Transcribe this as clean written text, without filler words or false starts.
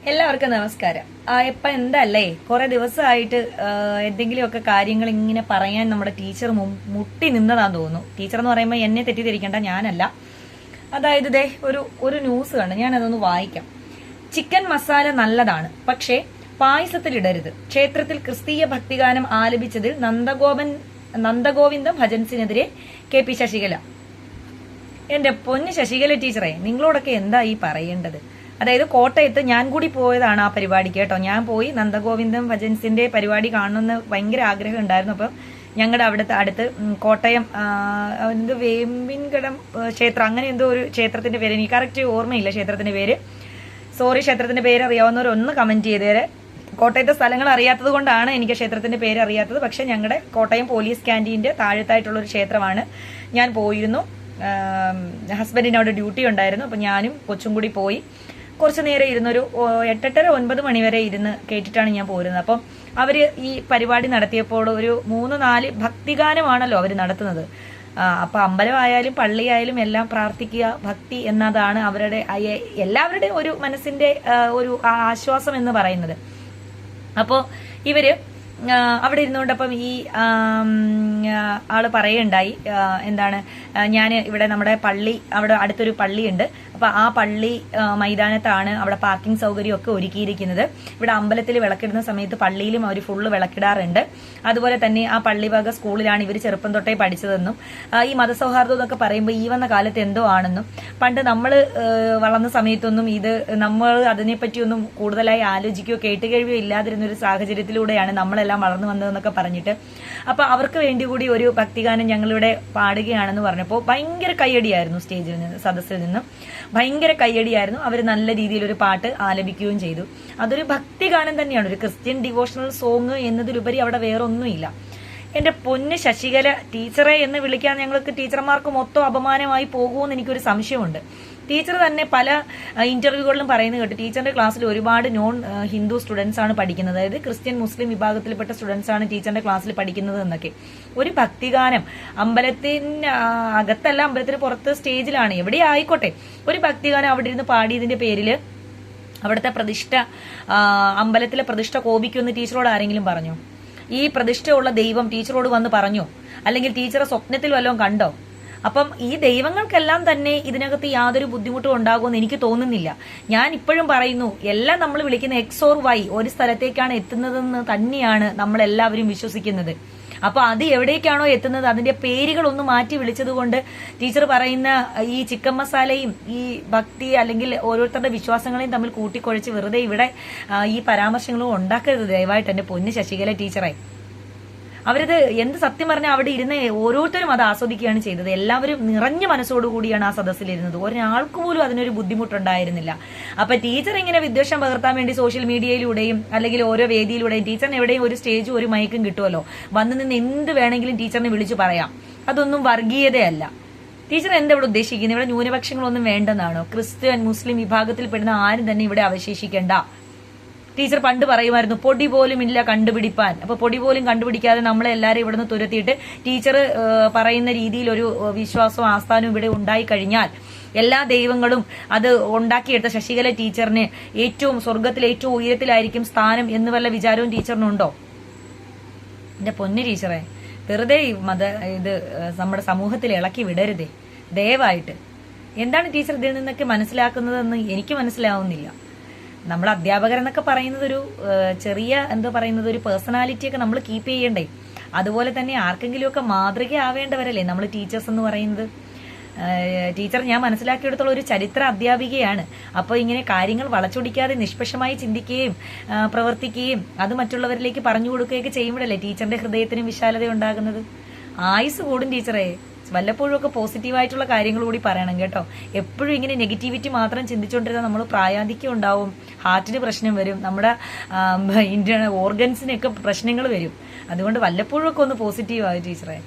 എല്ലാവർക്കും നമസ്കാരം. ഇപ്പൊ എന്തല്ലേ കുറെ ദിവസമായിട്ട് എന്തെങ്കിലുമൊക്കെ കാര്യങ്ങൾ ഇങ്ങനെ പറയാൻ നമ്മുടെ ടീച്ചർ മുട്ടി നിന്നതാന്ന് തോന്നുന്നു. ടീച്ചർ എന്ന് പറയുമ്പോൾ എന്നെ തെറ്റിദ്ധരിക്കേണ്ട, ഞാനല്ല. അതായത് ഒരു ന്യൂസ് കണ്ട്, ഞാൻ അതൊന്ന് വായിക്കാം. ചിക്കൻ മസാല നല്ലതാണ്, പക്ഷേ പായസത്തിൽ ഇടരുത്. ക്ഷേത്രത്തിൽ ക്രിസ്തീയ ഭക്തിഗാനം ആലപിച്ചതിൽ നന്ദഗോവിന്ദം ഭജൻസിനെതിരെ KP ശശികല. എന്റെ പൊന്ന് ശശികല ടീച്ചറെ, നിങ്ങളോടൊക്കെ എന്താ ഈ പറയേണ്ടത്? അതായത് കോട്ടയത്ത് ഞാൻ കൂടി പോയതാണ് ആ പരിപാടിക്ക് കേട്ടോ. ഞാൻ പോയി നന്ദഗോവിന്ദം ഭജൻസിന്റെ പരിപാടി കാണണമെന്ന് ഭയങ്കര ആഗ്രഹം ഉണ്ടായിരുന്നു. അപ്പം ഞങ്ങളുടെ അടുത്ത് കോട്ടയം വേമ്പിൻകടം ക്ഷേത്രം, അങ്ങനെ എന്തോ ഒരു ക്ഷേത്രത്തിന്റെ പേര്, എനിക്ക് കറക്റ്റ് ഓർമ്മയില്ല ക്ഷേത്രത്തിന്റെ പേര്. സോറി, ക്ഷേത്രത്തിന്റെ പേര് അറിയാവുന്നവർ ഒന്ന് കമന്റ് ചെയ്തേരെ. കോട്ടയത്തെ സ്ഥലങ്ങൾ അറിയാത്തത് കൊണ്ടാണ് എനിക്ക് ക്ഷേത്രത്തിന്റെ പേര് അറിയാത്തത്. പക്ഷെ ഞങ്ങളുടെ കോട്ടയം പോലീസ് ക്യാന്റീന്റെ താഴത്തായിട്ടുള്ള ഒരു ക്ഷേത്രമാണ്. ഞാൻ പോയിരുന്നു, ഹസ്ബൻഡിന് അവിടെ ഡ്യൂട്ടി ഉണ്ടായിരുന്നു. അപ്പൊ ഞാനും കൊച്ചും കൂടി പോയി. കുറച്ചു നേരം ഇരുന്നൊരു 8:30-9 മണി വരെ ഇരുന്ന് കേട്ടിട്ടാണ് ഞാൻ പോരുന്നത്. അപ്പം അവര് ഈ പരിപാടി നടത്തിയപ്പോൾ ഒരു 3-4 ഭക്തിഗാനമാണല്ലോ അവര് നടത്തുന്നത്. അപ്പൊ അമ്പലമായാലും പള്ളിയായാലും എല്ലാം പ്രാർത്ഥിക്കുക, ഭക്തി എന്നതാണ് അവരുടെ എല്ലാവരുടെയും ഒരു മനസ്സിന്റെ ഒരു ആശ്വാസം എന്ന് പറയുന്നത്. അപ്പോ ഇവര് അവിടെ ഇരുന്നുകൊണ്ടപ്പം ഈ ആള് പറയുണ്ടായി, എന്താണ്, ഞാൻ ഇവിടെ നമ്മുടെ പള്ളി, അവിടെ അടുത്തൊരു പള്ളിയുണ്ട്. അപ്പൊ ആ പള്ളി മൈതാനത്താണ് അവിടെ പാർക്കിംഗ് സൗകര്യം ഒക്കെ ഒരുക്കിയിരിക്കുന്നത്. ഇവിടെ അമ്പലത്തിൽ വിളക്കിടുന്ന സമയത്ത് പള്ളിയിലും അവർ ഫുള്ള് വിളക്കിടാറുണ്ട്. അതുപോലെ തന്നെ ആ പള്ളിവക സ്കൂളിലാണ് ഇവർ ചെറുപ്പം തൊട്ടേ പഠിച്ചതെന്നും ഈ മതസൗഹാർദ്ദം എന്നൊക്കെ പറയുമ്പോൾ ഈ വന്ന കാലത്ത് എന്തോ ആണെന്നും പണ്ട് നമ്മൾ വളർന്ന സമയത്തൊന്നും നമ്മൾ അതിനെപ്പറ്റിയൊന്നും കൂടുതലായി ആലോചിക്കുകയോ കേട്ടുകഴിവോ ഇല്ലാതിരുന്ന ഒരു സാഹചര്യത്തിലൂടെയാണ് നമ്മളെല്ലാം വളർന്നു വന്നതെന്നൊക്കെ പറഞ്ഞിട്ട്, അപ്പൊ അവർക്ക് വേണ്ടി കൂടി ഒരു ഭക്തിഗാനം ഞങ്ങളിവിടെ പാടുകയാണെന്ന് പറഞ്ഞപ്പോൾ ഭയങ്കര കയ്യടിയായിരുന്നു. സ്റ്റേജിൽ നിന്ന്, സദസ്സിൽ നിന്നും ഭയങ്കര കയ്യടിയായിരുന്നു. അവർ നല്ല രീതിയിൽ ഒരു പാട്ട് ആലപിക്കുകയും ചെയ്തു. അതൊരു ഭക്തിഗാനം തന്നെയാണ്, ഒരു ക്രിസ്ത്യൻ ഡിവോഷണൽ സോങ് എന്നതിലുപരി അവിടെ വേറൊന്നുമില്ല. എന്റെ പൊന്ന് ശശികല ടീച്ചറെ എന്ന് വിളിക്കാൻ ഞങ്ങൾക്ക് ടീച്ചർമാർക്ക് മൊത്തം അപമാനമായി പോകുമെന്ന് എനിക്കൊരു സംശയമുണ്ട്. ടീച്ചർ തന്നെ പല ഇന്റർവ്യൂകളിലും പറയുന്നത് കേട്ടു, ടീച്ചറിന്റെ ക്ലാസ്സിൽ ഒരുപാട് നോൺ ഹിന്ദു സ്റ്റുഡൻസ് ആണ് പഠിക്കുന്നത്, അതായത് ക്രിസ്ത്യൻ മുസ്ലിം വിഭാഗത്തിൽപ്പെട്ട സ്റ്റുഡൻസ് ആണ് ടീച്ചറിന്റെ ക്ലാസ്സിൽ പഠിക്കുന്നത് എന്നൊക്കെ. ഒരു ഭക്തിഗാനം അമ്പലത്തിന് അകത്തല്ല, അമ്പലത്തിന് പുറത്ത് സ്റ്റേജിലാണ്, എവിടെ ആയിക്കോട്ടെ, ഒരു ഭക്തിഗാനം അവിടെ ഇരുന്ന് പാടിയതിന്റെ പേരിൽ അവിടുത്തെ പ്രതിഷ്ഠ, അമ്പലത്തിലെ പ്രതിഷ്ഠ കോപിക്കുമെന്ന് ടീച്ചറോട് ആരെങ്കിലും പറഞ്ഞോ? ഈ പ്രതിഷ്ഠയുള്ള ദൈവം ടീച്ചറോട് വന്ന് പറഞ്ഞോ? അല്ലെങ്കിൽ ടീച്ചറെ സ്വപ്നത്തിൽ വല്ലതും കണ്ടോ? അപ്പം ഈ ദൈവങ്ങൾക്കെല്ലാം തന്നെ ഇതിനകത്ത് യാതൊരു ബുദ്ധിമുട്ടും ഉണ്ടാകുമെന്ന് എനിക്ക് തോന്നുന്നില്ല. ഞാൻ ഇപ്പോഴും പറയുന്നു, എല്ലാം നമ്മൾ വിളിക്കുന്ന X or Y ഒരു സ്ഥലത്തേക്കാണ് എത്തുന്നതെന്ന് തന്നെയാണ് നമ്മൾ എല്ലാവരും വിശ്വസിക്കുന്നത്. അപ്പൊ അത് എവിടേക്കാണോ എത്തുന്നത് അതിന്റെ പേരുകളൊന്ന് മാറ്റി വിളിച്ചത് കൊണ്ട് ടീച്ചർ പറയുന്ന ഈ ചിക്കൻ മസാലയും ഈ ഭക്തി അല്ലെങ്കിൽ ഓരോരുത്തരുടെ വിശ്വാസങ്ങളെയും തമ്മിൽ കൂട്ടിക്കുഴച്ച് വെറുതെ ഇവിടെ ഈ പരാമർശങ്ങളും ഉണ്ടാക്കരുത് ദയവായിട്ട് എന്റെ പൊന്ന് ശശികല ടീച്ചറെ. അവരത് എന്ത് സത്യം പറഞ്ഞാൽ അവിടെ ഇരുന്ന് ഓരോരുത്തരും അത് ആസ്വദിക്കുകയാണ് ചെയ്തത്. എല്ലാവരും നിറഞ്ഞ മനസ്സോടുകൂടിയാണ് ആ സദസ്സിലിരുന്നത്. ഒരാൾക്ക് പോലും അതിനൊരു ബുദ്ധിമുട്ടുണ്ടായിരുന്നില്ല. അപ്പൊ ടീച്ചർ ഇങ്ങനെ വിദ്വേഷം പകർത്താൻ വേണ്ടി സോഷ്യൽ മീഡിയയിലൂടെയും അല്ലെങ്കിൽ ഓരോ വേദിയിലൂടെയും ടീച്ചറിന് എവിടെയും ഒരു സ്റ്റേജും ഒരു മൈക്കും കിട്ടുമല്ലോ, വന്നു നിന്ന് എന്ത് വേണമെങ്കിലും ടീച്ചറിനെ വിളിച്ചു പറയാം. അതൊന്നും വർഗീയതയല്ല. ടീച്ചർ എന്താ ഇവിടെ ഉദ്ദേശിക്കുന്നത്? ഇവിടെ ന്യൂനപക്ഷങ്ങളൊന്നും വേണ്ടെന്നാണോ? ക്രിസ്ത്യൻ മുസ്ലിം വിഭാഗത്തിൽപ്പെടുന്ന ആരും തന്നെ ഇവിടെ അവശേഷിക്കേണ്ട. ടീച്ചർ പണ്ട് പറയുമായിരുന്നു, പൊടി പോലും ഇല്ല കണ്ടുപിടിപ്പാൻ. അപ്പൊ പൊടി പോലും കണ്ടുപിടിക്കാതെ നമ്മളെ എല്ലാവരും ഇവിടുന്ന് തുരത്തിയിട്ട് ടീച്ചർ പറയുന്ന രീതിയിൽ ഒരു വിശ്വാസവും ആസ്ഥാനവും ഇവിടെ ഉണ്ടായി കഴിഞ്ഞാൽ എല്ലാ ദൈവങ്ങളും അത് ഉണ്ടാക്കിയെടുത്ത ശശികല ടീച്ചറിന് സ്വർഗത്തിൽ ഏറ്റവും ഉയരത്തിലായിരിക്കും സ്ഥാനം എന്ന് വല്ല വിചാരവും ടീച്ചറിനുണ്ടോ? എന്റെ പൊന്നു ടീച്ചറെ, വെറുതെ നമ്മുടെ സമൂഹത്തിൽ ഇളക്കി വിടരുതേ ദയവായിട്ട്. എന്താണ് ടീച്ചർ ഇതിൽ നിന്നൊക്കെ മനസ്സിലാക്കുന്നതെന്ന് എനിക്ക് മനസ്സിലാവുന്നില്ല. നമ്മൾ അധ്യാപകരെന്നൊക്കെ പറയുന്നത് ഒരു ചെറിയ ഒരു പേഴ്സണാലിറ്റിയൊക്കെ നമ്മൾ കീപ്പ് ചെയ്യണ്ടേ? അതുപോലെ തന്നെ ആർക്കെങ്കിലുമൊക്കെ മാതൃക ആവേണ്ടവരല്ലേ നമ്മൾ ടീച്ചേഴ്സ് എന്ന് പറയുന്നത്. ടീച്ചർ ഞാൻ മനസ്സിലാക്കിയെടുത്തോളം ഒരു ചരിത്ര അധ്യാപികയാണ്. അപ്പോൾ ഇങ്ങനെ കാര്യങ്ങൾ വളച്ചൊടിക്കാതെ നിഷ്പക്ഷമായി ചിന്തിക്കുകയും പ്രവർത്തിക്കുകയും അത് മറ്റുള്ളവരിലേക്ക് പറഞ്ഞു കൊടുക്കുകയൊക്കെ ചെയ്യുമ്പോഴല്ലേ ടീച്ചറിന്റെ ഹൃദയത്തിനും വിശാലത ഉണ്ടാകുന്നത്. ആയുസ് കൂടും ടീച്ചറെ. വല്ലപ്പോഴും ഒക്കെ പോസിറ്റീവായിട്ടുള്ള കാര്യങ്ങൾ കൂടി പറയണം കേട്ടോ. എപ്പോഴും ഇങ്ങനെ നെഗറ്റിവിറ്റി മാത്രം ചിന്തിച്ചുകൊണ്ടിരുന്നാൽ നമ്മൾ പ്രായാധിക്യം ഉണ്ടാവും, ഹാർട്ടിന് പ്രശ്നം വരും, നമ്മുടെ ഇന്റേണൽ ഓർഗൻസിനൊക്കെ പ്രശ്നങ്ങൾ വരും. അതുകൊണ്ട് വല്ലപ്പോഴും ഒക്കെ ഒന്ന് പോസിറ്റീവ് ആവും ടീച്ചറെ.